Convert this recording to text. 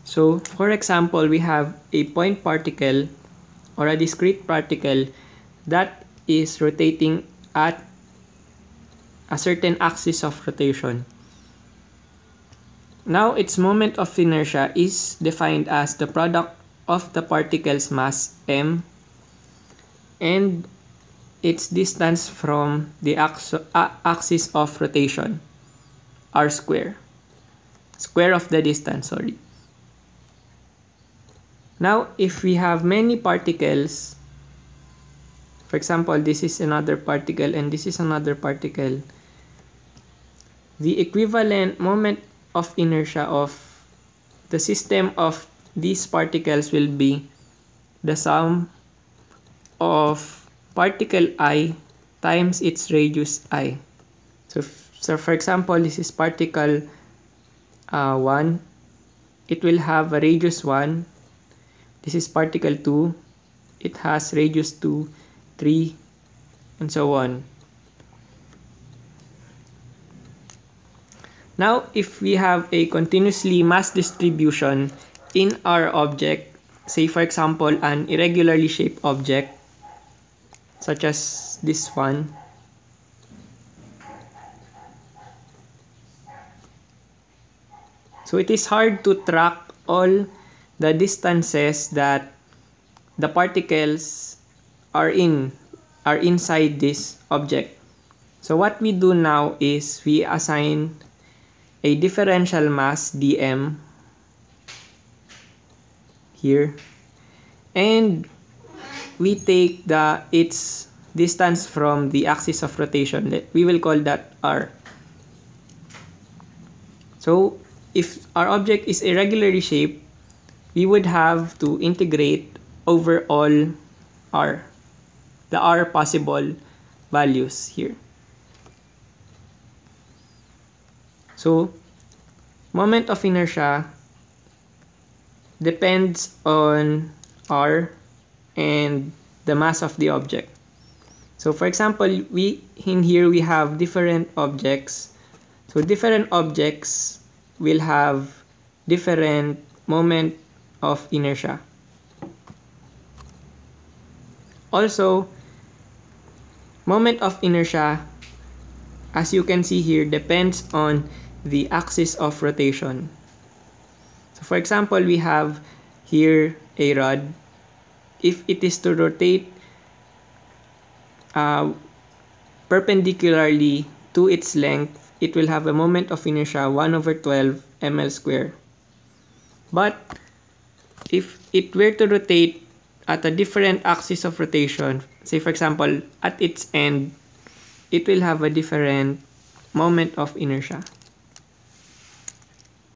So for example, we have a point particle or a discrete particle that is rotating at a certain axis of rotation. Now its moment of inertia is defined as the product of the particle's mass m and its distance from the axis of rotation, r square. Square of the distance, sorry. Now, if we have many particles, for example, this is another particle and this is another particle, the equivalent moment of inertia of the system of these particles will be the sum of particle I times its radius I. So for example, this is particle 1. It will have a radius 1. This is particle 2. It has radius 2, 3, and so on. Now, if we have a continuously mass distribution in our object, say for example, an irregularly shaped object, such as this one, so it is hard to track all the distances that the particles are inside this object. So what we do now is we assign a differential mass dm here, and we take its distance from the axis of rotation. We will call that r. So if our object is irregularly shaped, we would have to integrate over all the r possible values here. So moment of inertia depends on r and the mass of the object. So for example, in here we have different objects. So different objects will have different moment of inertia. Also, moment of inertia, as you can see here, depends on the axis of rotation. So for example, we have here a rod. If it is to rotate perpendicularly to its length, it will have a moment of inertia 1/12 ml square. But if it were to rotate at a different axis of rotation, say for example at its end, it will have a different moment of inertia.